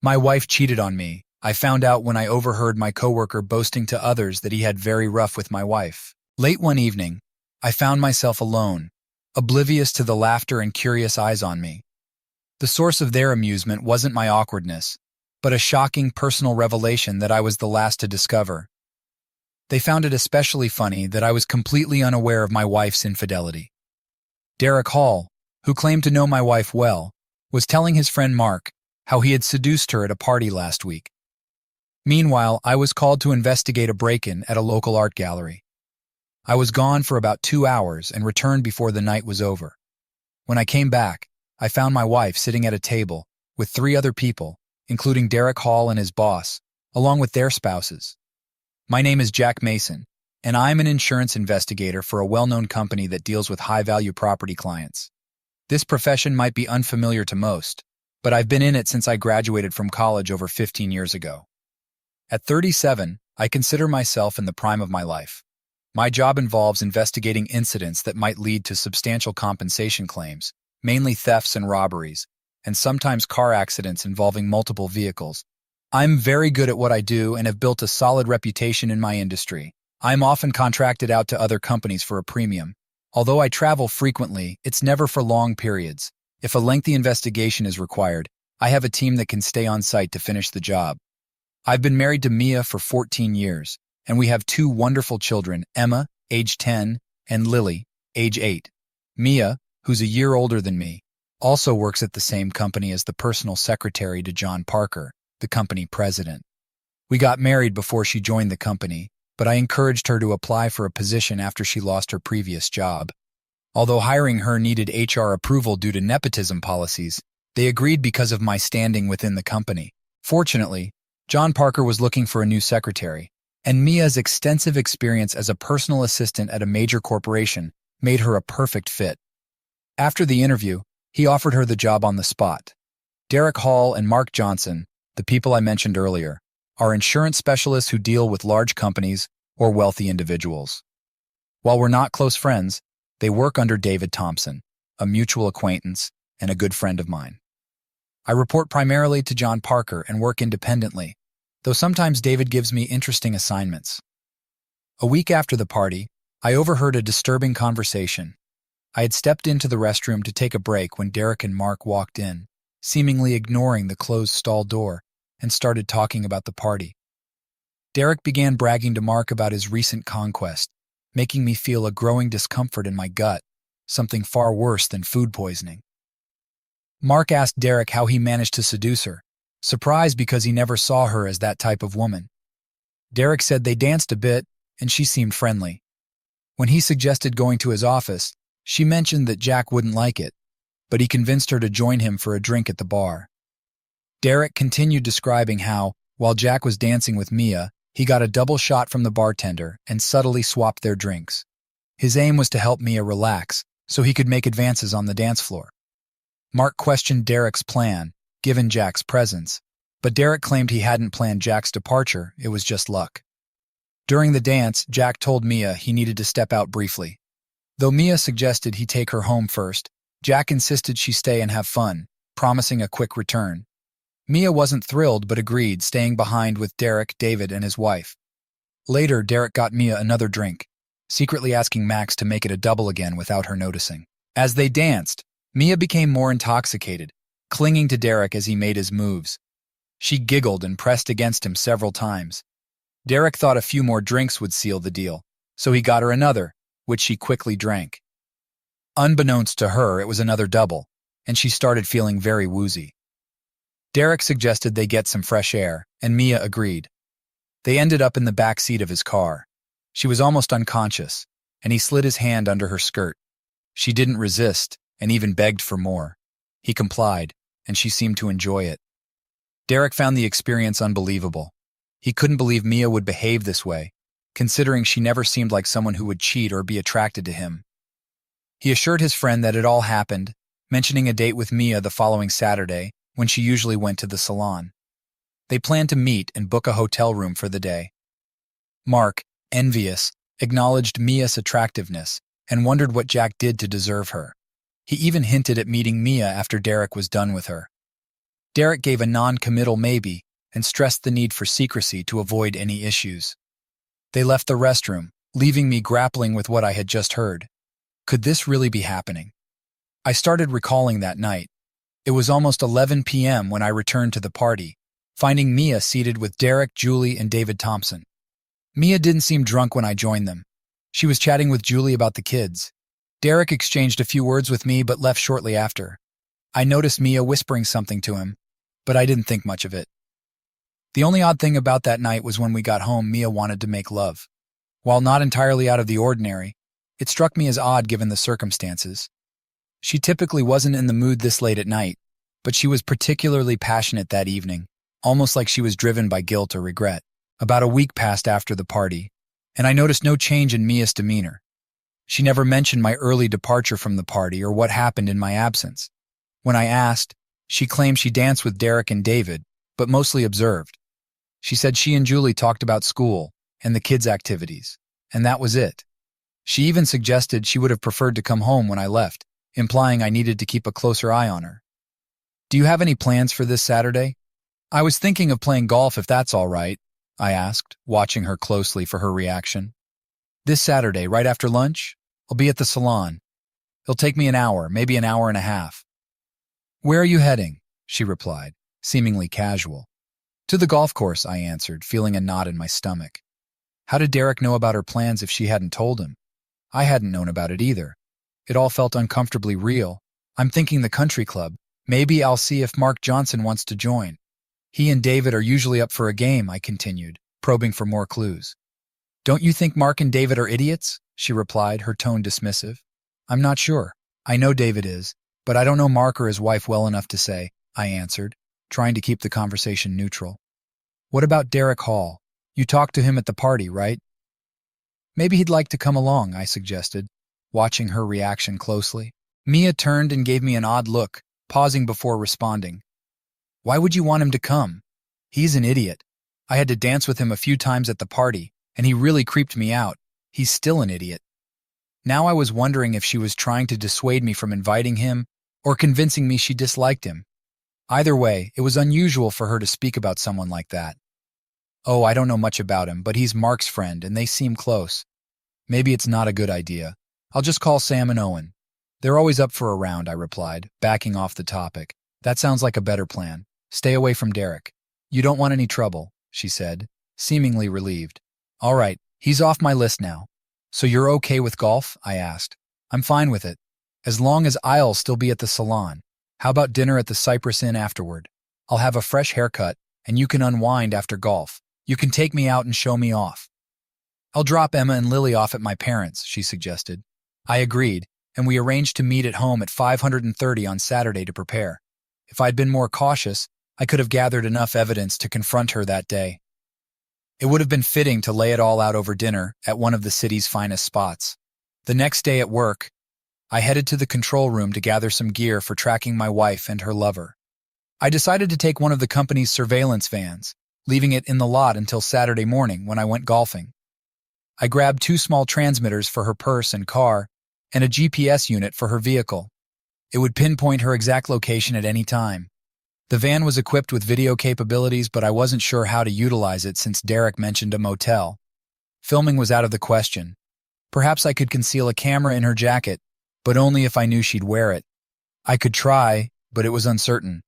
My wife cheated on me. I found out when I overheard my coworker boasting to others that he had very rough with my wife. Late one evening, I found myself alone, oblivious to the laughter and curious eyes on me. The source of their amusement wasn't my awkwardness, but a shocking personal revelation that I was the last to discover. They found it especially funny that I was completely unaware of my wife's infidelity. Derek Hall, who claimed to know my wife well, was telling his friend Mark how he had seduced her at a party last week. Meanwhile, I was called to investigate a break-in at a local art gallery. I was gone for about 2 hours and returned before the night was over. When I came back, I found my wife sitting at a table with 3 other people, including Derek Hall and his boss, along with their spouses. My name is Jack Mason, and I'm an insurance investigator for a well-known company that deals with high-value property clients. This profession might be unfamiliar to most, but I've been in it since I graduated from college over 15 years ago. At 37, I consider myself in the prime of my life. My job involves investigating incidents that might lead to substantial compensation claims, mainly thefts and robberies, and sometimes car accidents involving multiple vehicles. I'm very good at what I do and have built a solid reputation in my industry. I'm often contracted out to other companies for a premium. Although I travel frequently, it's never for long periods. If a lengthy investigation is required, I have a team that can stay on site to finish the job. I've been married to Mia for 14 years, and we have 2 wonderful children, Emma, age 10, and Lily, age 8. Mia, who's a year older than me, also works at the same company as the personal secretary to John Parker, the company president. We got married before she joined the company, but I encouraged her to apply for a position after she lost her previous job. Although hiring her needed HR approval due to nepotism policies, they agreed because of my standing within the company. Fortunately, John Parker was looking for a new secretary, and Mia's extensive experience as a personal assistant at a major corporation made her a perfect fit. After the interview, he offered her the job on the spot. Derek Hall and Mark Johnson, the people I mentioned earlier, are insurance specialists who deal with large companies or wealthy individuals. While we're not close friends, they work under David Thompson, a mutual acquaintance and a good friend of mine. I report primarily to John Parker and work independently, though sometimes David gives me interesting assignments. A week after the party, I overheard a disturbing conversation. I had stepped into the restroom to take a break when Derek and Mark walked in, seemingly ignoring the closed stall door, and started talking about the party. Derek began bragging to Mark about his recent conquest, making me feel a growing discomfort in my gut, something far worse than food poisoning. Mark asked Derek how he managed to seduce her, surprised because he never saw her as that type of woman. Derek said they danced a bit, and she seemed friendly. When he suggested going to his office, she mentioned that Jack wouldn't like it, but he convinced her to join him for a drink at the bar. Derek continued describing how, while Jack was dancing with Mia, he got a double shot from the bartender and subtly swapped their drinks. His aim was to help Mia relax so he could make advances on the dance floor. Mark questioned Derek's plan, given Jack's presence, but Derek claimed he hadn't planned Jack's departure, it was just luck. During the dance, Jack told Mia he needed to step out briefly. Though Mia suggested he take her home first, Jack insisted she stay and have fun, promising a quick return. Mia wasn't thrilled but agreed, staying behind with Derek, David, and his wife. Later, Derek got Mia another drink, secretly asking Max to make it a double again without her noticing. As they danced, Mia became more intoxicated, clinging to Derek as he made his moves. She giggled and pressed against him several times. Derek thought a few more drinks would seal the deal, so he got her another, which she quickly drank. Unbeknownst to her, it was another double, and she started feeling very woozy. Derek suggested they get some fresh air, and Mia agreed. They ended up in the back seat of his car. She was almost unconscious, and he slid his hand under her skirt. She didn't resist, and even begged for more. He complied, and she seemed to enjoy it. Derek found the experience unbelievable. He couldn't believe Mia would behave this way, considering she never seemed like someone who would cheat or be attracted to him. He assured his friend that it all happened, mentioning a date with Mia the following Saturday, when she usually went to the salon. They planned to meet and book a hotel room for the day. Mark, envious, acknowledged Mia's attractiveness and wondered what Jack did to deserve her. He even hinted at meeting Mia after Derek was done with her. Derek gave a non-committal maybe and stressed the need for secrecy to avoid any issues. They left the restroom, leaving me grappling with what I had just heard. Could this really be happening? I started recalling that night. It was almost 11 p.m. when I returned to the party, finding Mia seated with Derek, Julie, and David Thompson. Mia didn't seem drunk when I joined them. She was chatting with Julie about the kids. Derek exchanged a few words with me but left shortly after. I noticed Mia whispering something to him, but I didn't think much of it. The only odd thing about that night was when we got home, Mia wanted to make love. While not entirely out of the ordinary, it struck me as odd given the circumstances. She typically wasn't in the mood this late at night, but she was particularly passionate that evening, almost like she was driven by guilt or regret. About a week passed after the party, and I noticed no change in Mia's demeanor. She never mentioned my early departure from the party or what happened in my absence. When I asked, she claimed she danced with Derek and David, but mostly observed. She said she and Julie talked about school and the kids' activities, and that was it. She even suggested she would have preferred to come home when I left, implying I needed to keep a closer eye on her. Do you have any plans for this Saturday? I was thinking of playing golf if that's all right, I asked, watching her closely for her reaction. This Saturday, right after lunch? I'll be at the salon. It'll take me an hour, maybe an hour and a half. Where are you heading? She replied, seemingly casual. To the golf course, I answered, feeling a knot in my stomach. How did Derek know about her plans if she hadn't told him? I hadn't known about it either. It all felt uncomfortably real. I'm thinking the country club. Maybe I'll see if Mark Johnson wants to join. He and David are usually up for a game, I continued, probing for more clues. Don't you think Mark and David are idiots? She replied, her tone dismissive. I'm not sure. I know David is, but I don't know Mark or his wife well enough to say, I answered, trying to keep the conversation neutral. What about Derek Hall? You talked to him at the party, right? Maybe he'd like to come along, I suggested, watching her reaction closely. Mia turned and gave me an odd look, pausing before responding. Why would you want him to come? He's an idiot. I had to dance with him a few times at the party, and he really creeped me out. He's still an idiot. Now I was wondering if she was trying to dissuade me from inviting him or convincing me she disliked him. Either way, it was unusual for her to speak about someone like that. Oh, I don't know much about him, but he's Mark's friend, and they seem close. Maybe it's not a good idea. I'll just call Sam and Owen. They're always up for a round, I replied, backing off the topic. That sounds like a better plan. Stay away from Derek. You don't want any trouble, she said, seemingly relieved. All right, he's off my list now. So you're okay with golf? I asked. I'm fine with it, as long as I'll still be at the salon. How about dinner at the Cypress Inn afterward? I'll have a fresh haircut, and you can unwind after golf. You can take me out and show me off. I'll drop Emma and Lily off at my parents', she suggested. I agreed, and we arranged to meet at home at 5:30 on Saturday to prepare. If I'd been more cautious, I could have gathered enough evidence to confront her that day. It would have been fitting to lay it all out over dinner at one of the city's finest spots. The next day at work, I headed to the control room to gather some gear for tracking my wife and her lover. I decided to take one of the company's surveillance vans, leaving it in the lot until Saturday morning when I went golfing. I grabbed 2 small transmitters for her purse and car, and a GPS unit for her vehicle. It would pinpoint her exact location at any time. The van was equipped with video capabilities, but I wasn't sure how to utilize it since Derek mentioned a motel. Filming was out of the question. Perhaps I could conceal a camera in her jacket, but only if I knew she'd wear it. I could try, but it was uncertain.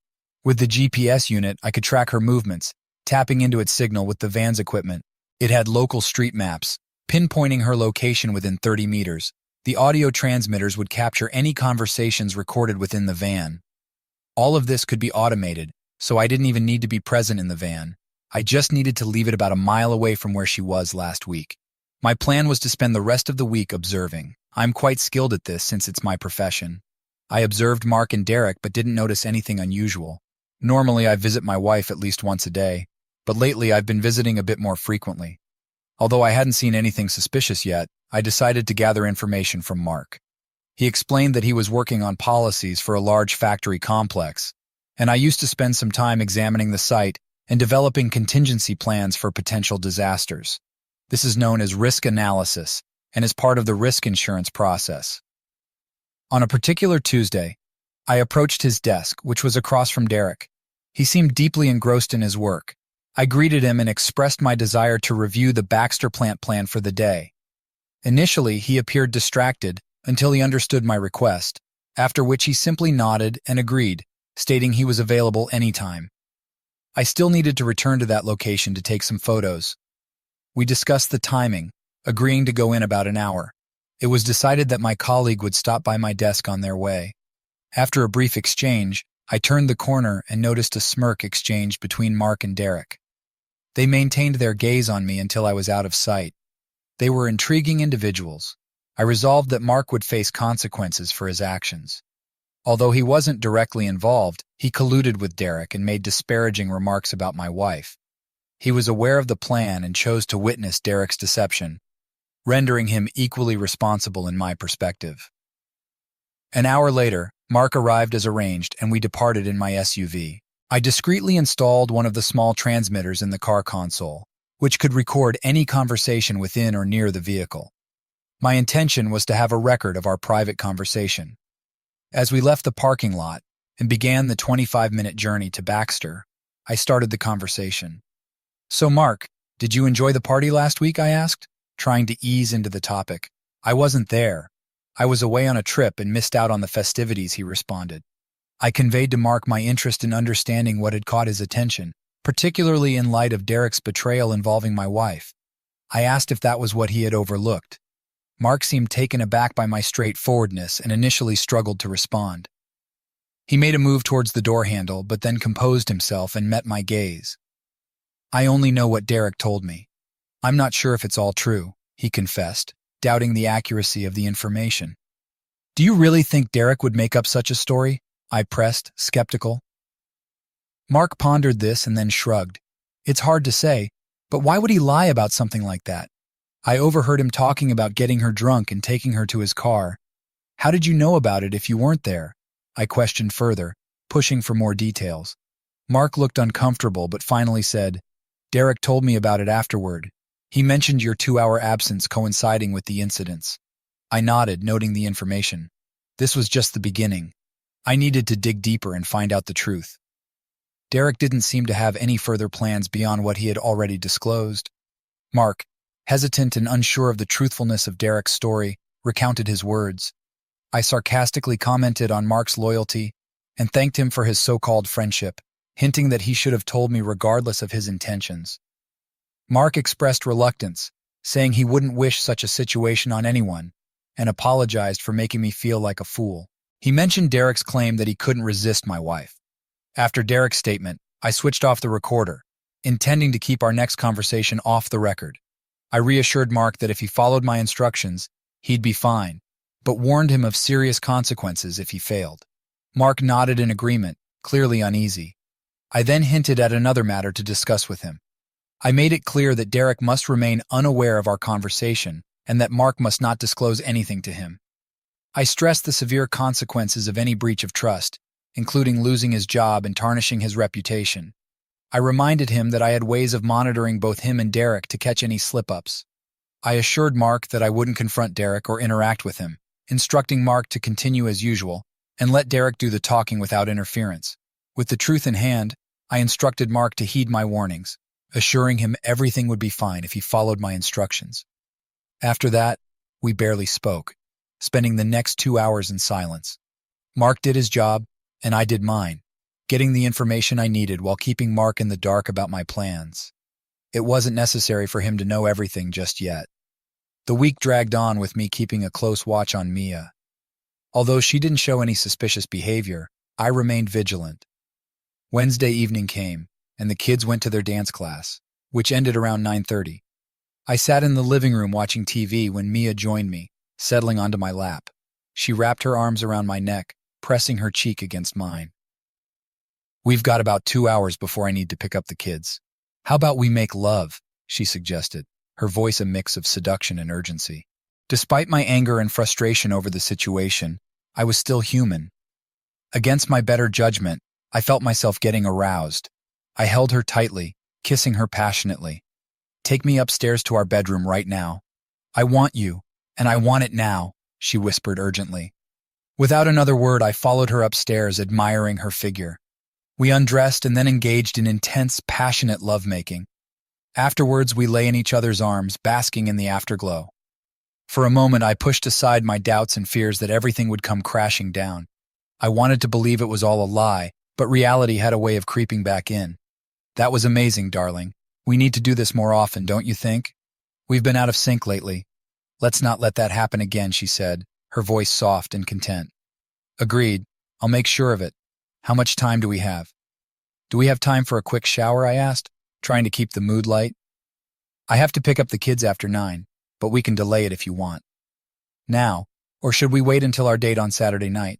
With the GPS unit, I could track her movements, tapping into its signal with the van's equipment. It had local street maps, pinpointing her location within 30 meters. The audio transmitters would capture any conversations recorded within the van. All of this could be automated, so I didn't even need to be present in the van. I just needed to leave it about a mile away from where she was last week. My plan was to spend the rest of the week observing. I'm quite skilled at this since it's my profession. I observed Mark and Derek but didn't notice anything unusual. Normally I visit my wife at least once a day, but lately I've been visiting a bit more frequently. Although I hadn't seen anything suspicious yet, I decided to gather information from Mark. He explained that he was working on policies for a large factory complex, and I used to spend some time examining the site and developing contingency plans for potential disasters. This is known as risk analysis and is part of the risk insurance process. On a particular Tuesday, I approached his desk, which was across from Derek. He seemed deeply engrossed in his work. I greeted him and expressed my desire to review the Baxter plant plan for the day. Initially, he appeared distracted until he understood my request, after which he simply nodded and agreed, stating he was available anytime. I still needed to return to that location to take some photos. We discussed the timing, agreeing to go in about an hour. It was decided that my colleague would stop by my desk on their way. After a brief exchange, I turned the corner and noticed a smirk exchanged between Mark and Derek. They maintained their gaze on me until I was out of sight. They were intriguing individuals. I resolved that Mark would face consequences for his actions. Although he wasn't directly involved, he colluded with Derek and made disparaging remarks about my wife. He was aware of the plan and chose to witness Derek's deception, rendering him equally responsible in my perspective. An hour later, Mark arrived as arranged and we departed in my SUV. I discreetly installed one of the small transmitters in the car console, which could record any conversation within or near the vehicle. My intention was to have a record of our private conversation. As we left the parking lot and began the 25-minute journey to Baxter, I started the conversation. "So, Mark, did you enjoy the party last week?" I asked, trying to ease into the topic. "I wasn't there. I was away on a trip and missed out on the festivities," he responded. I conveyed to Mark my interest in understanding what had caught his attention, particularly in light of Derek's betrayal involving my wife. I asked if that was what he had overlooked. Mark seemed taken aback by my straightforwardness and initially struggled to respond. He made a move towards the door handle, but then composed himself and met my gaze. "I only know what Derek told me. I'm not sure if it's all true," he confessed, doubting the accuracy of the information. "Do you really think Derek would make up such a story?" I pressed, skeptical. Mark pondered this and then shrugged. "It's hard to say, but why would he lie about something like that? I overheard him talking about getting her drunk and taking her to his car. How did you know about it if you weren't there?" I questioned further, pushing for more details. Mark looked uncomfortable but finally said, "Derek told me about it afterward. He mentioned your 2-hour absence coinciding with the incidents." I nodded, noting the information. This was just the beginning. I needed to dig deeper and find out the truth. Derek didn't seem to have any further plans beyond what he had already disclosed. Mark, hesitant and unsure of the truthfulness of Derek's story, recounted his words. I sarcastically commented on Mark's loyalty and thanked him for his so-called friendship, hinting that he should have told me regardless of his intentions. Mark expressed reluctance, saying he wouldn't wish such a situation on anyone, and apologized for making me feel like a fool. He mentioned Derek's claim that he couldn't resist my wife. After Derek's statement, I switched off the recorder, intending to keep our next conversation off the record. I reassured Mark that if he followed my instructions, he'd be fine, but warned him of serious consequences if he failed. Mark nodded in agreement, clearly uneasy. I then hinted at another matter to discuss with him. I made it clear that Derek must remain unaware of our conversation and that Mark must not disclose anything to him. I stressed the severe consequences of any breach of trust, including losing his job and tarnishing his reputation. I reminded him that I had ways of monitoring both him and Derek to catch any slip-ups. I assured Mark that I wouldn't confront Derek or interact with him, instructing Mark to continue as usual and let Derek do the talking without interference. With the truth in hand, I instructed Mark to heed my warnings, assuring him everything would be fine if he followed my instructions. After that, we barely spoke, spending the next 2 hours in silence. Mark did his job, and I did mine, getting the information I needed while keeping Mark in the dark about my plans. It wasn't necessary for him to know everything just yet. The week dragged on with me keeping a close watch on Mia. Although she didn't show any suspicious behavior, I remained vigilant. Wednesday evening came, and the kids went to their dance class, which ended around 9:30. I sat in the living room watching TV when Mia joined me, settling onto my lap. She wrapped her arms around my neck, pressing her cheek against mine. "We've got about 2 hours before I need to pick up the kids. How about we make love?" she suggested, her voice a mix of seduction and urgency. Despite my anger and frustration over the situation, I was still human. Against my better judgment, I felt myself getting aroused. I held her tightly, kissing her passionately. "Take me upstairs to our bedroom right now. I want you, and I want it now," she whispered urgently. Without another word, I followed her upstairs, admiring her figure. We undressed and then engaged in intense, passionate lovemaking. Afterwards, we lay in each other's arms, basking in the afterglow. For a moment, I pushed aside my doubts and fears that everything would come crashing down. I wanted to believe it was all a lie, but reality had a way of creeping back in. That was amazing, darling. We need to do this more often, don't you think? We've been out of sync lately. Let's not let that happen again, she said, her voice soft and content. Agreed. I'll make sure of it. How much time do we have? Do we have time for a quick shower, I asked, trying to keep the mood light. I have to pick up the kids after 9, but we can delay it if you want. Now, or should we wait until our date on Saturday night?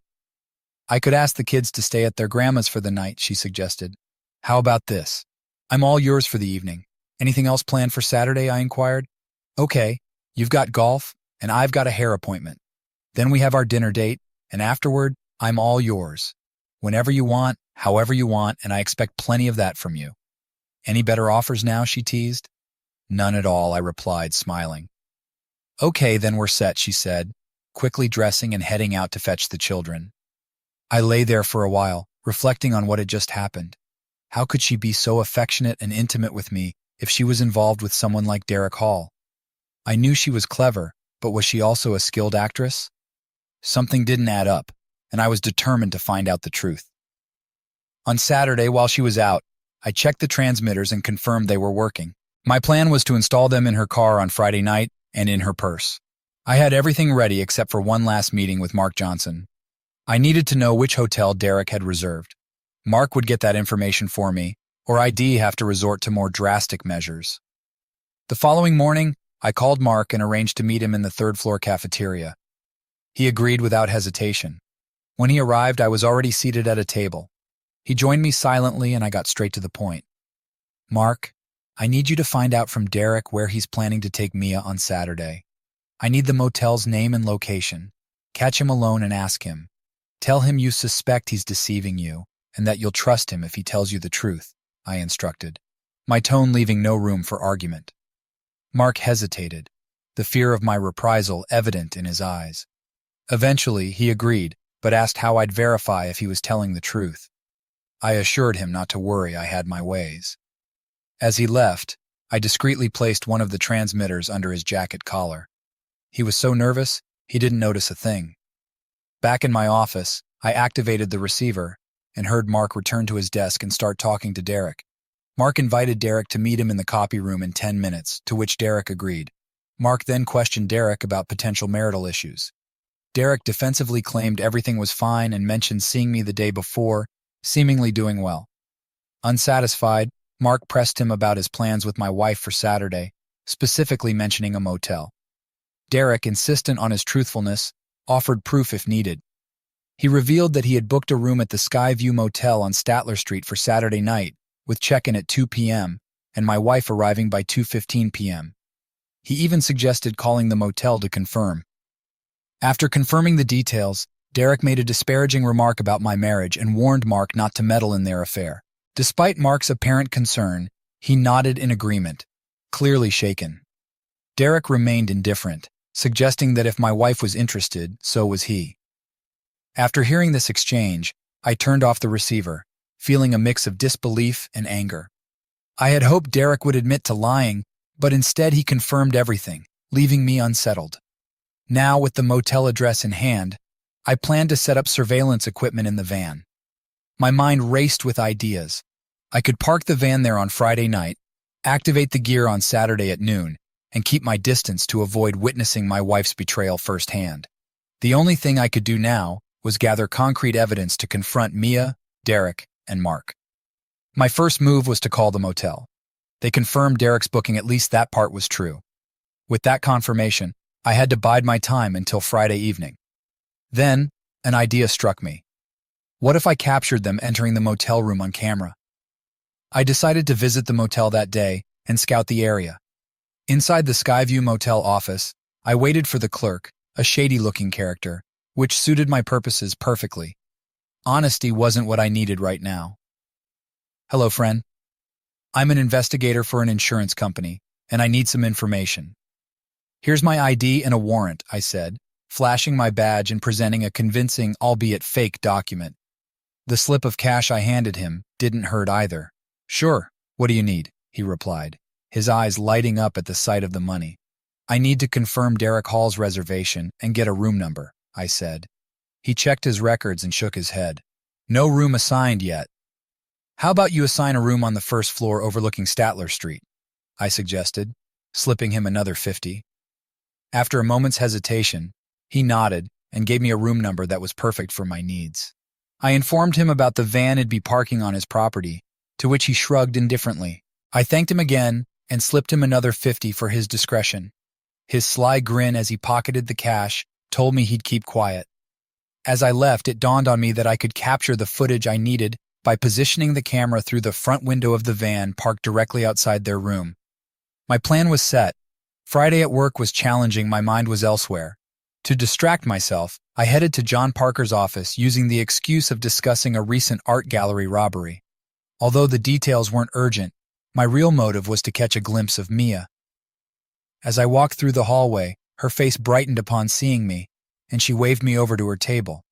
I could ask the kids to stay at their grandma's for the night, she suggested. How about this? I'm all yours for the evening. Anything else planned for Saturday, I inquired. Okay, you've got golf, and I've got a hair appointment. Then we have our dinner date, and afterward, I'm all yours. Whenever you want, however you want, and I expect plenty of that from you. Any better offers now, she teased. None at all, I replied, smiling. Okay, then we're set, she said, quickly dressing and heading out to fetch the children. I lay there for a while, reflecting on what had just happened. How could she be so affectionate and intimate with me if she was involved with someone like Derek Hall? I knew she was clever, but was she also a skilled actress? Something didn't add up, and I was determined to find out the truth. On Saturday, while she was out, I checked the transmitters and confirmed they were working. My plan was to install them in her car on Friday night and in her purse. I had everything ready except for one last meeting with Mark Johnson. I needed to know which hotel Derek had reserved. Mark would get that information for me, or I'd have to resort to more drastic measures. The following morning, I called Mark and arranged to meet him in the third-floor cafeteria. He agreed without hesitation. When he arrived, I was already seated at a table. He joined me silently and I got straight to the point. Mark, I need you to find out from Derek where he's planning to take Mia on Saturday. I need the motel's name and location. Catch him alone and ask him. Tell him you suspect he's deceiving you and that you'll trust him if he tells you the truth, I instructed, my tone leaving no room for argument. Mark hesitated, the fear of my reprisal evident in his eyes. Eventually, he agreed, but asked how I'd verify if he was telling the truth. I assured him not to worry, I had my ways. As he left, I discreetly placed one of the transmitters under his jacket collar. He was so nervous, he didn't notice a thing. Back in my office, I activated the receiver and heard Mark return to his desk and start talking to Derek. Mark invited Derek to meet him in the copy room in 10 minutes, to which Derek agreed. Mark then questioned Derek about potential marital issues. Derek defensively claimed everything was fine and mentioned seeing me the day before, seemingly doing well. Unsatisfied, Mark pressed him about his plans with my wife for Saturday, specifically mentioning a motel. Derek, insistent on his truthfulness, offered proof if needed. He revealed that he had booked a room at the Skyview Motel on Statler Street for Saturday night, with check-in at 2 p.m., and my wife arriving by 2:15 p.m. He even suggested calling the motel to confirm. After confirming the details, Derek made a disparaging remark about my marriage and warned Mark not to meddle in their affair. Despite Mark's apparent concern, he nodded in agreement, clearly shaken. Derek remained indifferent, suggesting that if my wife was interested, so was he. After hearing this exchange, I turned off the receiver, feeling a mix of disbelief and anger. I had hoped Derek would admit to lying, but instead he confirmed everything, leaving me unsettled. Now, with the motel address in hand, I planned to set up surveillance equipment in the van. My mind raced with ideas. I could park the van there on Friday night, activate the gear on Saturday at noon, and keep my distance to avoid witnessing my wife's betrayal firsthand. The only thing I could do now was gather concrete evidence to confront Mia, Derek, and Mark. My first move was to call the motel. They confirmed Derek's booking, at least that part was true. With that confirmation, I had to bide my time until Friday evening. Then, an idea struck me. What if I captured them entering the motel room on camera? I decided to visit the motel that day and scout the area. Inside the Skyview Motel office, I waited for the clerk, a shady-looking character, which suited my purposes perfectly. Honesty wasn't what I needed right now. Hello, friend. I'm an investigator for an insurance company, and I need some information. Here's my ID and a warrant, I said, flashing my badge and presenting a convincing, albeit fake, document. The slip of cash I handed him didn't hurt either. "Sure, what do you need?" he replied, his eyes lighting up at the sight of the money. "I need to confirm Derek Hall's reservation and get a room number," I said. He checked his records and shook his head. "No room assigned yet." "How about you assign a room on the first floor overlooking Statler Street?" I suggested, slipping him another 50. After a moment's hesitation, he nodded and gave me a room number that was perfect for my needs. I informed him about the van he'd be parking on his property, to which he shrugged indifferently. I thanked him again and slipped him another 50 for his discretion. His sly grin as he pocketed the cash told me he'd keep quiet. As I left, it dawned on me that I could capture the footage I needed by positioning the camera through the front window of the van parked directly outside their room. My plan was set. Friday at work was challenging, my mind was elsewhere. To distract myself, I headed to John Parker's office using the excuse of discussing a recent art gallery robbery. Although the details weren't urgent, my real motive was to catch a glimpse of Mia. As I walked through the hallway, her face brightened upon seeing me, and she waved me over to her table.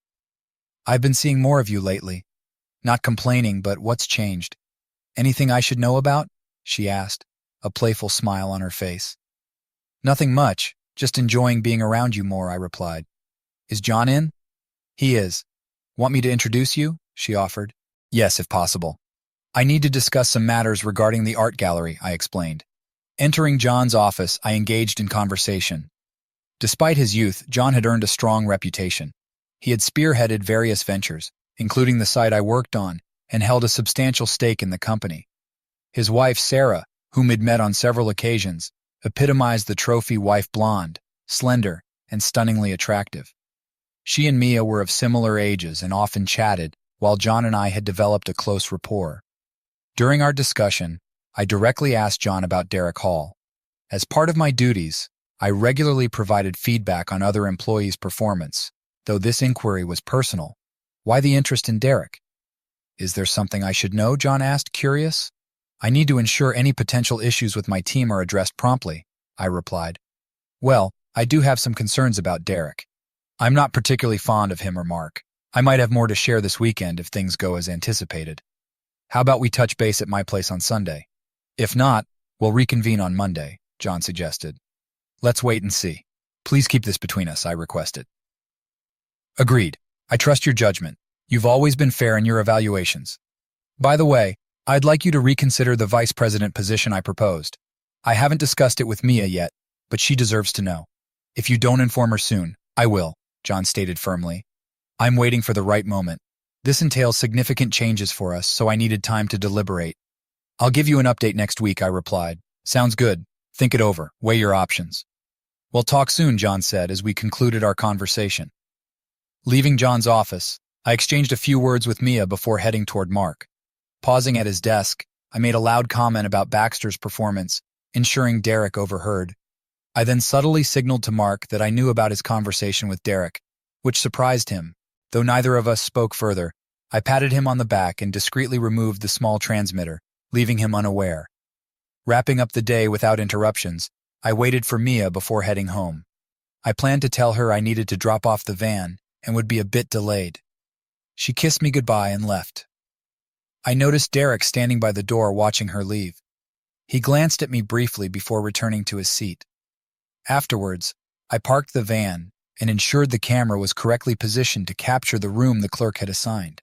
"I've been seeing more of you lately. Not complaining, but what's changed? Anything I should know about?" she asked, a playful smile on her face. "Nothing much, just enjoying being around you more," I replied. "Is John in?" "He is. Want me to introduce you?" she offered. "Yes, if possible. I need to discuss some matters regarding the art gallery," I explained. Entering John's office, I engaged in conversation. Despite his youth, John had earned a strong reputation. He had spearheaded various ventures, including the site I worked on, and held a substantial stake in the company. His wife, Sarah, whom he'd met on several occasions, epitomized the trophy wife, blonde, slender, and stunningly attractive. She and Mia were of similar ages and often chatted, while John and I had developed a close rapport. During our discussion, I directly asked John about Derek Hall. As part of my duties, I regularly provided feedback on other employees' performance, though this inquiry was personal. "Why the interest in Derek?" "Is there something I should know?" John asked, curious. "I need to ensure any potential issues with my team are addressed promptly," I replied. "Well, I do have some concerns about Derek. I'm not particularly fond of him or Mark. I might have more to share this weekend if things go as anticipated. How about we touch base at my place on Sunday? If not, we'll reconvene on Monday," John suggested. "Let's wait and see. Please keep this between us," I requested. "Agreed. I trust your judgment. You've always been fair in your evaluations. By the way, I'd like you to reconsider the vice president position I proposed. I haven't discussed it with Mia yet, but she deserves to know. If you don't inform her soon, I will," John stated firmly. "I'm waiting for the right moment. This entails significant changes for us, so I needed time to deliberate." "I'll give you an update next week," I replied. "Sounds good. Think it over. Weigh your options." "We'll talk soon," John said as we concluded our conversation. Leaving John's office, I exchanged a few words with Mia before heading toward Mark. Pausing at his desk, I made a loud comment about Baxter's performance, ensuring Derek overheard. I then subtly signaled to Mark that I knew about his conversation with Derek, which surprised him. Though neither of us spoke further, I patted him on the back and discreetly removed the small transmitter, leaving him unaware. Wrapping up the day without interruptions, I waited for Mia before heading home. I planned to tell her I needed to drop off the van and would be a bit delayed. She kissed me goodbye and left. I noticed Derek standing by the door watching her leave. He glanced at me briefly before returning to his seat. Afterwards, I parked the van and ensured the camera was correctly positioned to capture the room the clerk had assigned.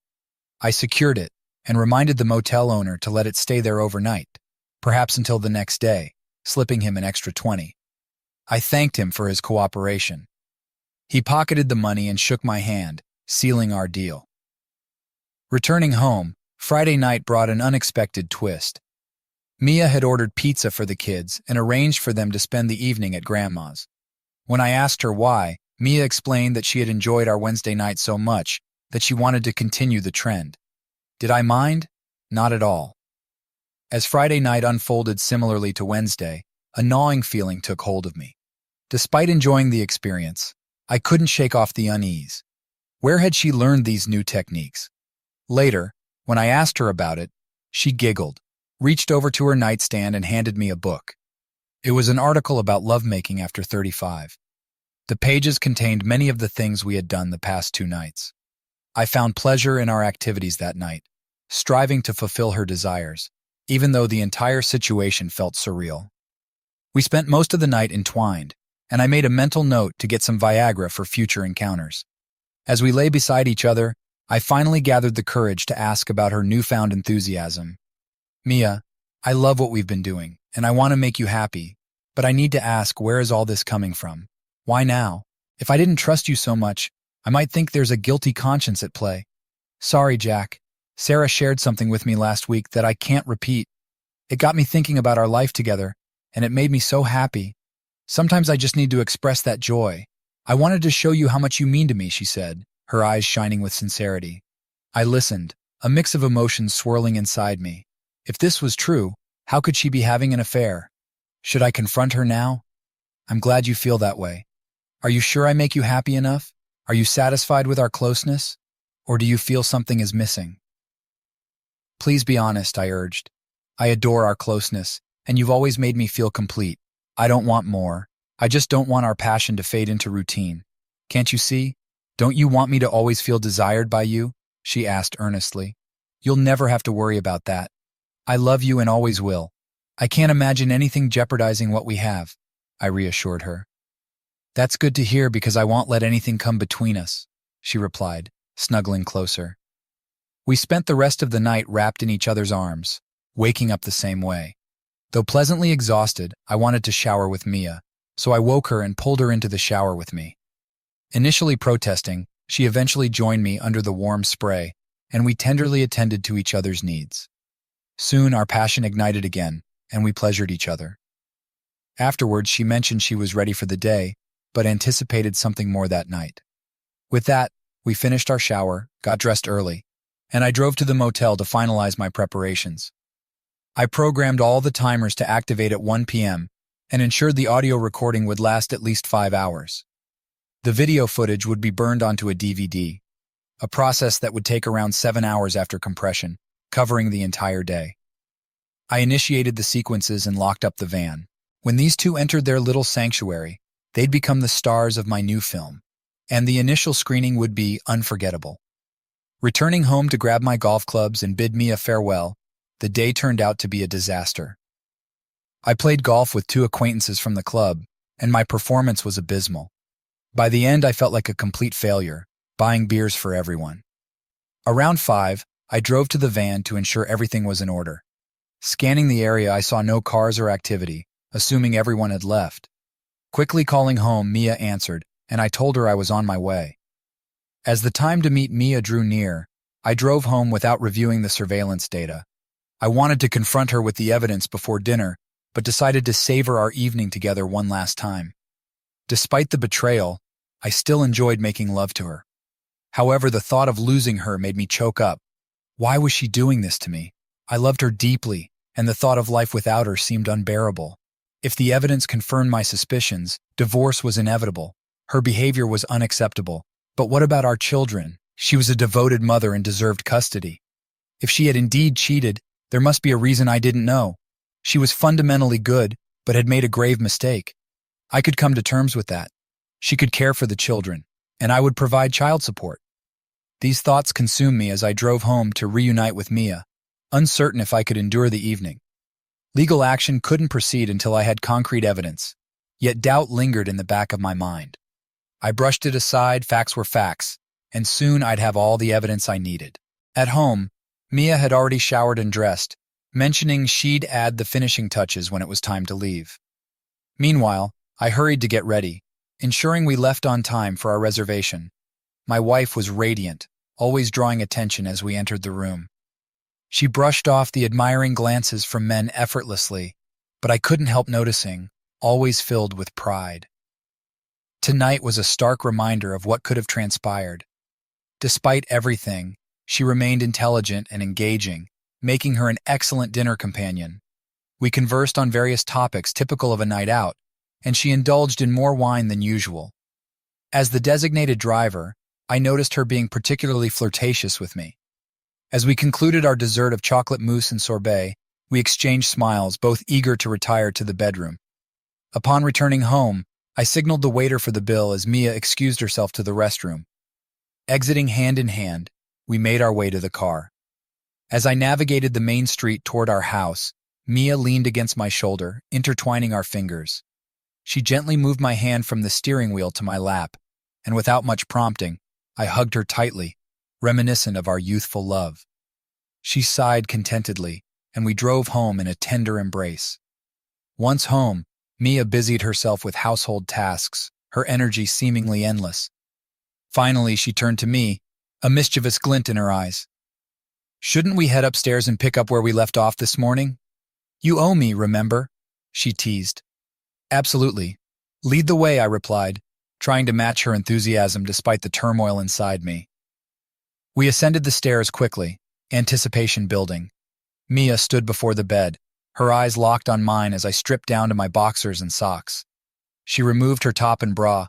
I secured it and reminded the motel owner to let it stay there overnight, perhaps until the next day, slipping him an extra 20. I thanked him for his cooperation. He pocketed the money and shook my hand, sealing our deal. Returning home, Friday night brought an unexpected twist. Mia had ordered pizza for the kids and arranged for them to spend the evening at Grandma's. When I asked her why, Mia explained that she had enjoyed our Wednesday night so much that she wanted to continue the trend. Did I mind? Not at all. As Friday night unfolded similarly to Wednesday, a gnawing feeling took hold of me. Despite enjoying the experience, I couldn't shake off the unease. Where had she learned these new techniques? Later, when I asked her about it, she giggled, reached over to her nightstand and handed me a book. It was an article about lovemaking after 35. The pages contained many of the things we had done the past 2 nights. I found pleasure in our activities that night, striving to fulfill her desires, even though the entire situation felt surreal. We spent most of the night entwined, and I made a mental note to get some Viagra for future encounters. As we lay beside each other, I finally gathered the courage to ask about her newfound enthusiasm. Mia, I love what we've been doing, and I want to make you happy, but I need to ask, where is all this coming from? Why now? If I didn't trust you so much, I might think there's a guilty conscience at play. Sorry, Jack. Sarah shared something with me last week that I can't repeat. It got me thinking about our life together, and it made me so happy. Sometimes I just need to express that joy. I wanted to show you how much you mean to me, she said, her eyes shining with sincerity. I listened, a mix of emotions swirling inside me. If this was true, how could she be having an affair? Should I confront her now? I'm glad you feel that way. Are you sure I make you happy enough? Are you satisfied with our closeness? Or do you feel something is missing? Please be honest, I urged. I adore our closeness, and you've always made me feel complete. I don't want more. I just don't want our passion to fade into routine. Can't you see? Don't you want me to always feel desired by you? She asked earnestly. You'll never have to worry about that. I love you and always will. I can't imagine anything jeopardizing what we have, I reassured her. That's good to hear because I won't let anything come between us, she replied, snuggling closer. We spent the rest of the night wrapped in each other's arms, waking up the same way. Though pleasantly exhausted, I wanted to shower with Mia, so I woke her and pulled her into the shower with me. Initially protesting, she eventually joined me under the warm spray, and we tenderly attended to each other's needs. Soon our passion ignited again, and we pleasured each other. Afterwards, she mentioned she was ready for the day, but anticipated something more that night. With that, we finished our shower, got dressed early, and I drove to the motel to finalize my preparations. I programmed all the timers to activate at 1 p.m. and ensured the audio recording would last at least 5 hours. The video footage would be burned onto a DVD, a process that would take around 7 hours after compression, covering the entire day. I initiated the sequences and locked up the van. When these two entered their little sanctuary, they'd become the stars of my new film, and the initial screening would be unforgettable. Returning home to grab my golf clubs and bid Mia farewell, the day turned out to be a disaster. I played golf with 2 acquaintances from the club, and my performance was abysmal. By the end, I felt like a complete failure, buying beers for everyone. Around 5, I drove to the van to ensure everything was in order. Scanning the area, I saw no cars or activity, assuming everyone had left. Quickly calling home, Mia answered, and I told her I was on my way. As the time to meet Mia drew near, I drove home without reviewing the surveillance data. I wanted to confront her with the evidence before dinner, but decided to savor our evening together one last time. Despite the betrayal, I still enjoyed making love to her. However, the thought of losing her made me choke up. Why was she doing this to me? I loved her deeply, and the thought of life without her seemed unbearable. If the evidence confirmed my suspicions, divorce was inevitable. Her behavior was unacceptable. But what about our children? She was a devoted mother and deserved custody. If she had indeed cheated, there must be a reason I didn't know. She was fundamentally good, but had made a grave mistake. I could come to terms with that. She could care for the children, and I would provide child support. These thoughts consumed me as I drove home to reunite with Mia, uncertain if I could endure the evening. Legal action couldn't proceed until I had concrete evidence, yet doubt lingered in the back of my mind. I brushed it aside, facts were facts, and soon I'd have all the evidence I needed. At home, Mia had already showered and dressed, mentioning she'd add the finishing touches when it was time to leave. Meanwhile, I hurried to get ready, ensuring we left on time for our reservation. My wife was radiant, always drawing attention as we entered the room. She brushed off the admiring glances from men effortlessly, but I couldn't help noticing, always filled with pride. Tonight was a stark reminder of what could have transpired. Despite everything, she remained intelligent and engaging, making her an excellent dinner companion. We conversed on various topics typical of a night out, and she indulged in more wine than usual. As the designated driver, I noticed her being particularly flirtatious with me. As we concluded our dessert of chocolate mousse and sorbet, we exchanged smiles, both eager to retire to the bedroom. Upon returning home, I signaled the waiter for the bill as Mia excused herself to the restroom. Exiting hand in hand, we made our way to the car. As I navigated the main street toward our house, Mia leaned against my shoulder, intertwining our fingers. She gently moved my hand from the steering wheel to my lap, and without much prompting, I hugged her tightly, reminiscent of our youthful love. She sighed contentedly, and we drove home in a tender embrace. Once home, Mia busied herself with household tasks, her energy seemingly endless. Finally, she turned to me, a mischievous glint in her eyes. "Shouldn't we head upstairs and pick up where we left off this morning? You owe me, remember?" she teased. "Absolutely. Lead the way," I replied, trying to match her enthusiasm despite the turmoil inside me. We ascended the stairs quickly, anticipation building. Mia stood before the bed, her eyes locked on mine as I stripped down to my boxers and socks. She removed her top and bra,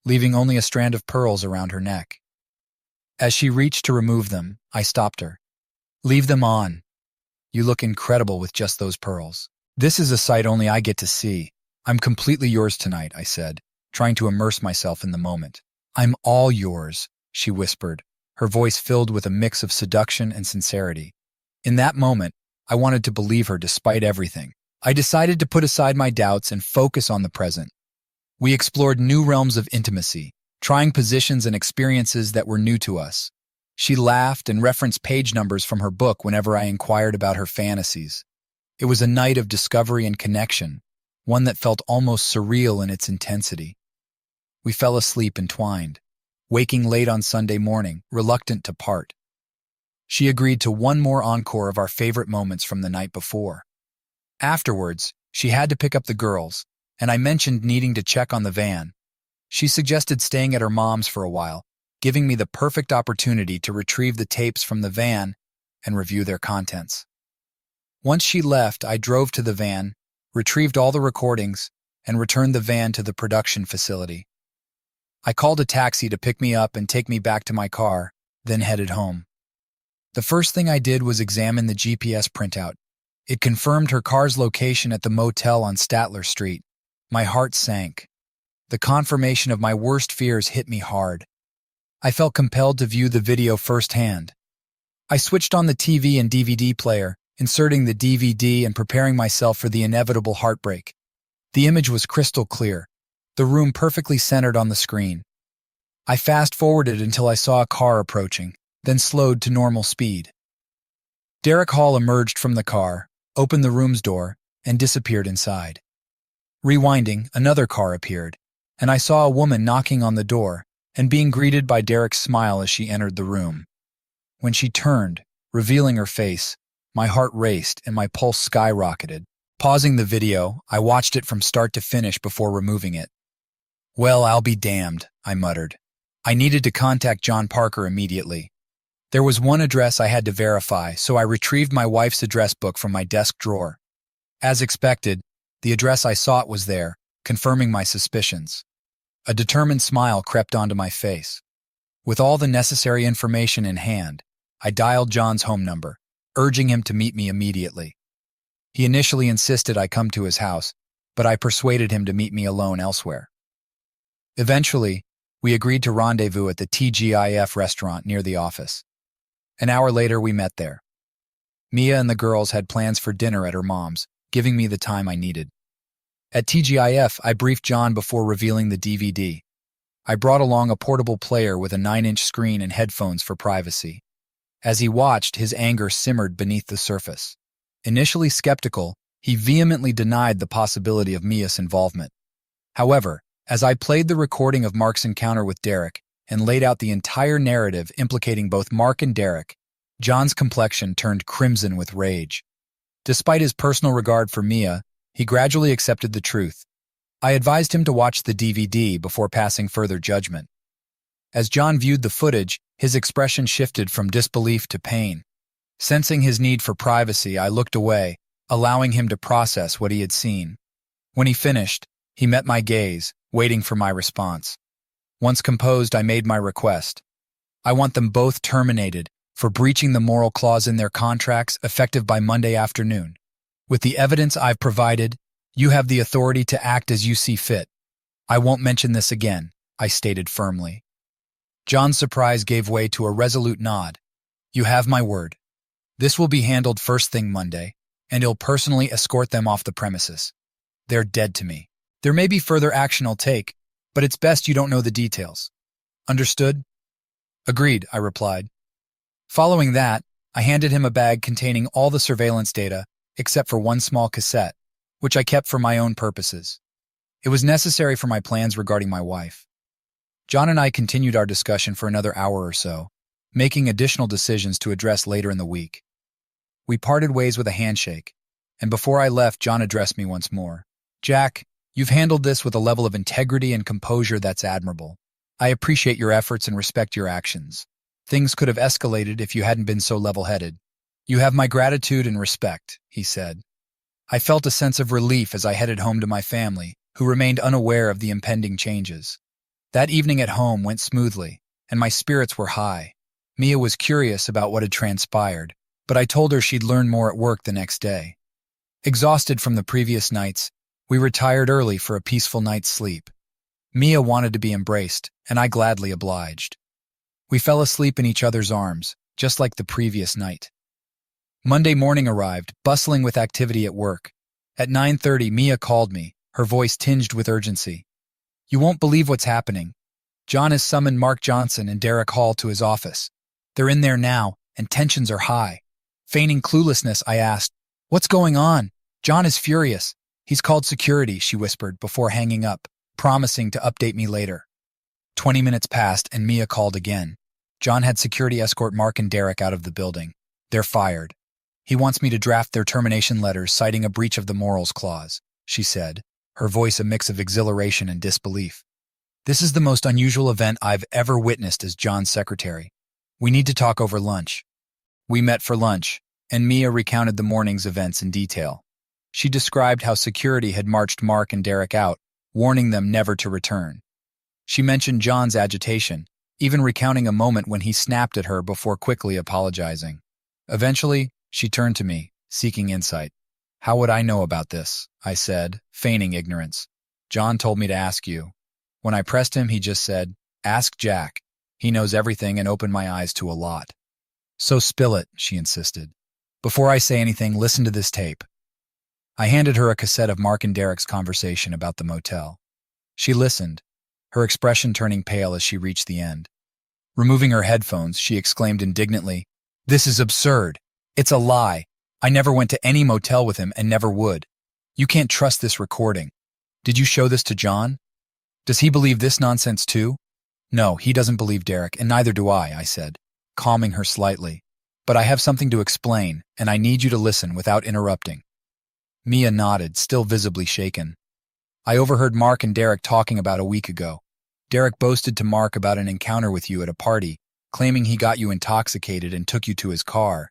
leaving only a strand of pearls around her neck. As she reached to remove them, I stopped her. "Leave them on. You look incredible with just those pearls. This is a sight only I get to see. I'm completely yours tonight," I said, trying to immerse myself in the moment. "I'm all yours," she whispered, her voice filled with a mix of seduction and sincerity. In that moment, I wanted to believe her despite everything. I decided to put aside my doubts and focus on the present. We explored new realms of intimacy, trying positions and experiences that were new to us. She laughed and referenced page numbers from her book whenever I inquired about her fantasies. It was a night of discovery and connection, one that felt almost surreal in its intensity. We fell asleep entwined, waking late on Sunday morning, reluctant to part. She agreed to one more encore of our favorite moments from the night before. Afterwards, she had to pick up the girls, and I mentioned needing to check on the van. She suggested staying at her mom's for a while, giving me the perfect opportunity to retrieve the tapes from the van and review their contents. Once she left, I drove to the van, retrieved all the recordings, and returned the van to the production facility. I called a taxi to pick me up and take me back to my car, then headed home. The first thing I did was examine the GPS printout. It confirmed her car's location at the motel on Statler Street. My heart sank. The confirmation of my worst fears hit me hard. I felt compelled to view the video firsthand. I switched on the TV and DVD player, inserting the DVD and preparing myself for the inevitable heartbreak. The image was crystal clear, the room perfectly centered on the screen. I fast-forwarded until I saw a car approaching, then slowed to normal speed. Derek Hall emerged from the car, opened the room's door, and disappeared inside. Rewinding, another car appeared, and I saw a woman knocking on the door and being greeted by Derek's smile as she entered the room. When she turned, revealing her face, my heart raced and my pulse skyrocketed. Pausing the video, I watched it from start to finish before removing it. "Well, I'll be damned," I muttered. I needed to contact John Parker immediately. There was one address I had to verify, so I retrieved my wife's address book from my desk drawer. As expected, the address I sought was there, confirming my suspicions. A determined smile crept onto my face. With all the necessary information in hand, I dialed John's home number, urging him to meet me immediately. He initially insisted I come to his house, but I persuaded him to meet me alone elsewhere. Eventually, we agreed to rendezvous at the TGIF restaurant near the office. An hour later, we met there. Mia and the girls had plans for dinner at her mom's, giving me the time I needed. At TGIF, I briefed John before revealing the DVD. I brought along a portable player with a 9-inch screen and headphones for privacy. As he watched, his anger simmered beneath the surface. Initially skeptical, he vehemently denied the possibility of Mia's involvement. However, as I played the recording of Mark's encounter with Derek and laid out the entire narrative implicating both Mark and Derek, John's complexion turned crimson with rage. Despite his personal regard for Mia, he gradually accepted the truth. I advised him to watch the DVD before passing further judgment. As John viewed the footage, his expression shifted from disbelief to pain. Sensing his need for privacy, I looked away, allowing him to process what he had seen. When he finished, he met my gaze, waiting for my response. Once composed, I made my request. I want them both terminated for breaching the moral clause in their contracts effective by Monday afternoon. With the evidence I've provided, you have the authority to act as you see fit. I won't mention this again, I stated firmly. John's surprise gave way to a resolute nod. You have my word. This will be handled first thing Monday, and he'll personally escort them off the premises. They're dead to me. There may be further action I'll take, but it's best you don't know the details. Understood? Agreed, I replied. Following that, I handed him a bag containing all the surveillance data, except for one small cassette, which I kept for my own purposes. It was necessary for my plans regarding my wife. John and I continued our discussion for another hour or so, making additional decisions to address later in the week. We parted ways with a handshake, and before I left, John addressed me once more. Jack, you've handled this with a level of integrity and composure that's admirable. I appreciate your efforts and respect your actions. Things could have escalated if you hadn't been so level-headed. You have my gratitude and respect, he said. I felt a sense of relief as I headed home to my family, who remained unaware of the impending changes. That evening at home went smoothly, and my spirits were high. Mia was curious about what had transpired, but I told her she'd learn more at work the next day. Exhausted from the previous nights, we retired early for a peaceful night's sleep. Mia wanted to be embraced, and I gladly obliged. We fell asleep in each other's arms, just like the previous night. Monday morning arrived, bustling with activity at work. At 9:30, Mia called me, her voice tinged with urgency. You won't believe what's happening. John has summoned Mark Johnson and Derek Hall to his office. They're in there now, and tensions are high. Feigning cluelessness, I asked, What's going on? John is furious. He's called security, she whispered before hanging up, promising to update me later. 20 minutes passed and Mia called again. John had security escort Mark and Derek out of the building. They're fired. He wants me to draft their termination letters citing a breach of the morals clause, she said, her voice a mix of exhilaration and disbelief. This is the most unusual event I've ever witnessed as John's secretary. We need to talk over lunch. We met for lunch, and Mia recounted the morning's events in detail. She described how security had marched Mark and Derek out, warning them never to return. She mentioned John's agitation, even recounting a moment when he snapped at her before quickly apologizing. Eventually, she turned to me, seeking insight. How would I know about this? I said, feigning ignorance. John told me to ask you. When I pressed him, he just said, Ask Jack. He knows everything and opened my eyes to a lot. So spill it, she insisted. Before I say anything, listen to this tape. I handed her a cassette of Mark and Derek's conversation about the motel. She listened, her expression turning pale as she reached the end. Removing her headphones, she exclaimed indignantly, This is absurd. It's a lie. I never went to any motel with him and never would. You can't trust this recording. Did you show this to John? Does he believe this nonsense too? No, he doesn't believe Derek, and neither do I said, calming her slightly. But I have something to explain, and I need you to listen without interrupting. Mia nodded, still visibly shaken. I overheard Mark and Derek talking about a week ago. Derek boasted to Mark about an encounter with you at a party, claiming he got you intoxicated and took you to his car.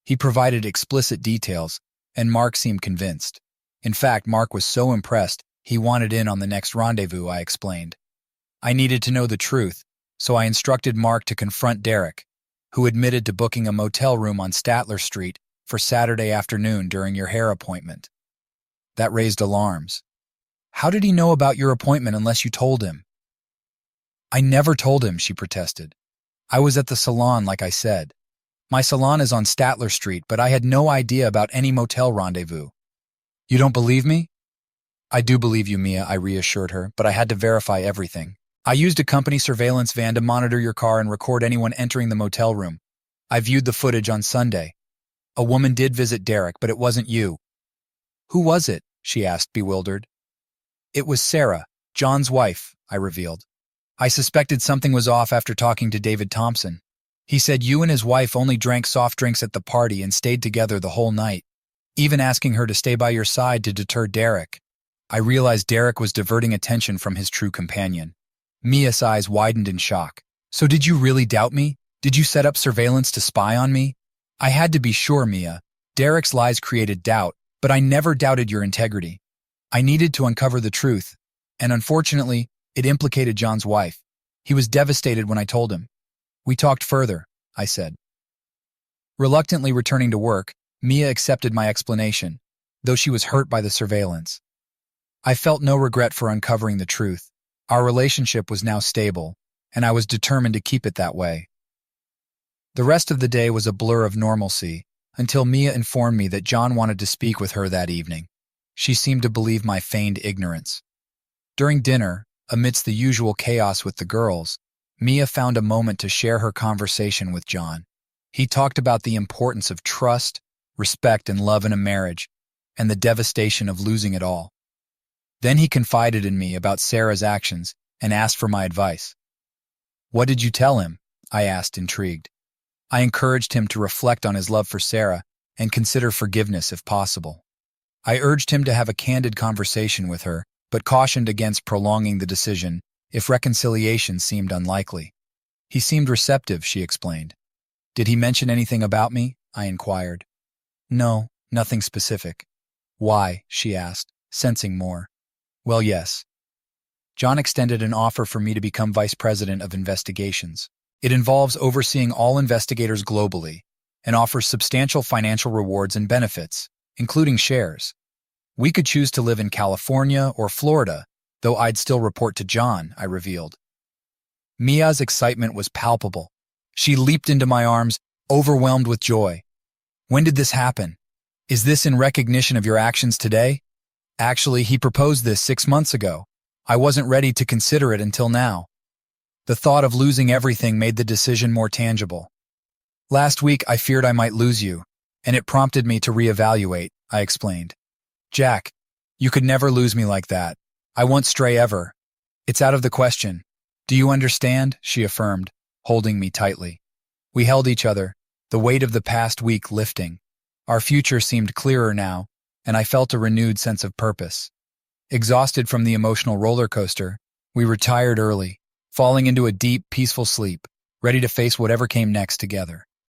He provided explicit details, and Mark seemed convinced. In fact, Mark was so impressed, he wanted in on the next rendezvous, I explained. I needed to know the truth, so I instructed Mark to confront Derek, who admitted to booking a motel room on Statler Street for Saturday afternoon during your hair appointment. That raised alarms. How did he know about your appointment unless you told him? I never told him, she protested. I was at the salon, like I said. My salon is on Statler Street, but I had no idea about any motel rendezvous. You don't believe me? I do believe you, Mia, I reassured her, but I had to verify everything. I used a company surveillance van to monitor your car and record anyone entering the motel room. I viewed the footage on Sunday. A woman did visit Derek, but it wasn't you. Who was it? She asked, bewildered. It was Sarah, John's wife, I revealed. I suspected something was off after talking to David Thompson. He said you and his wife only drank soft drinks at the party and stayed together the whole night, even asking her to stay by your side to deter Derek. I realized Derek was diverting attention from his true companion. Mia's eyes widened in shock. So did you really doubt me? Did you set up surveillance to spy on me? I had to be sure, Mia. Derek's lies created doubt, but I never doubted your integrity. I needed to uncover the truth, and unfortunately, it implicated John's wife. He was devastated when I told him. We talked further, I said. Reluctantly returning to work, Mia accepted my explanation, though she was hurt by the surveillance. I felt no regret for uncovering the truth. Our relationship was now stable, and I was determined to keep it that way. The rest of the day was a blur of normalcy, until Mia informed me that John wanted to speak with her that evening. She seemed to believe my feigned ignorance. During dinner, amidst the usual chaos with the girls, Mia found a moment to share her conversation with John. He talked about the importance of trust, respect, and love in a marriage, and the devastation of losing it all. Then he confided in me about Sarah's actions and asked for my advice. "What did you tell him?" I asked, intrigued. I encouraged him to reflect on his love for Sarah and consider forgiveness if possible. I urged him to have a candid conversation with her, but cautioned against prolonging the decision if reconciliation seemed unlikely. He seemed receptive, she explained. "Did he mention anything about me?" I inquired. "No, nothing specific." "Why?" she asked, sensing more. "Well, yes. John extended an offer for me to become vice president of investigations. It involves overseeing all investigators globally and offers substantial financial rewards and benefits, including shares. We could choose to live in California or Florida, though I'd still report to John," I revealed. Mia's excitement was palpable. She leaped into my arms, overwhelmed with joy. "When did this happen? Is this in recognition of your actions today?" "Actually, he proposed this 6 months ago. I wasn't ready to consider it until now. The thought of losing everything made the decision more tangible. Last week, I feared I might lose you, and it prompted me to reevaluate," I explained. "Jack, you could never lose me like that. I won't stray ever. It's out of the question. Do you understand?" she affirmed, holding me tightly. We held each other, the weight of the past week lifting. Our future seemed clearer now, and I felt a renewed sense of purpose. Exhausted from the emotional roller coaster, we retired early, falling into a deep, peaceful sleep, ready to face whatever came next together.